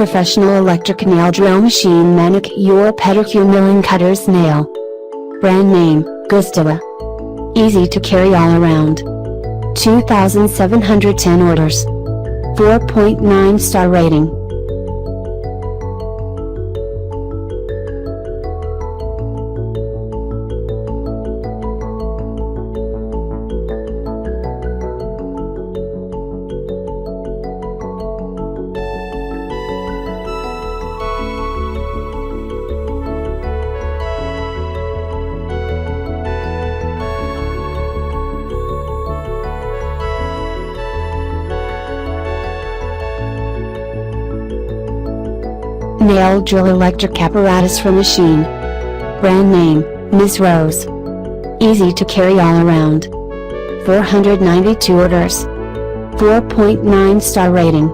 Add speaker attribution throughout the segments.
Speaker 1: Professional electric nail drill machine Manicure Pedicure milling cutters nail. Brand name, Glazing. Easy to carry all around. 2,710 orders. 4.9 star rating. Nail drill electric apparatus for machine. Brand name, Ms. Rose. Easy to carry all around. 492 orders. 4.9 star rating.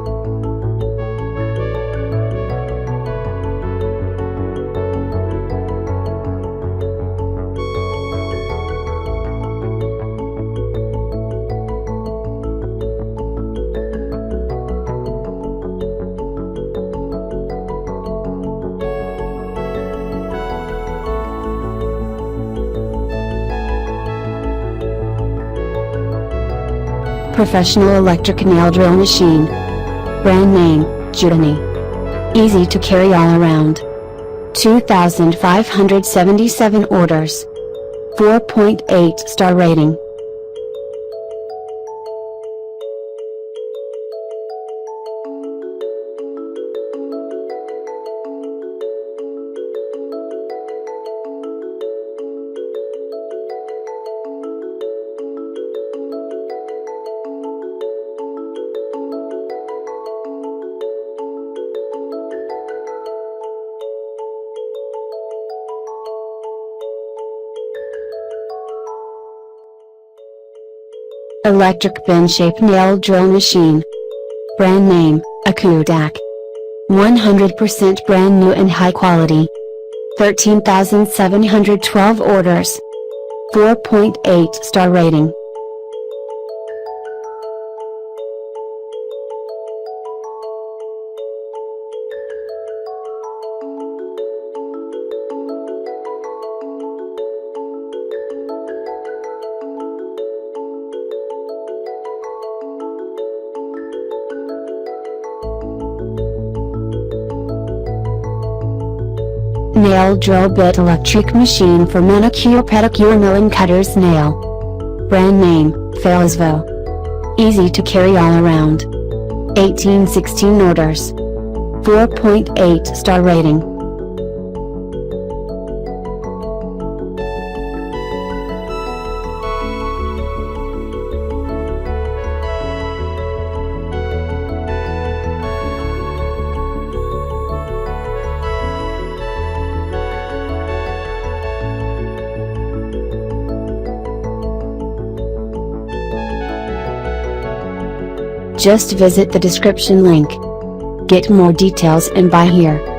Speaker 1: Professional electric nail drill machine. Brand name, Cuticle. Easy to carry all around. 2,577 orders. 4.8 star rating. Electric bin-shaped nail drill machine. Brand name, Cuticle. 100% brand new and high quality. 13,712 orders. 4.8 star rating. Nail drill bit electric machine for manicure pedicure milling cutters nail. Brand name, Pedicure. Easy to carry all around. 1816 orders. 4.8 star rating. Just visit the description link. Get more details and buy here.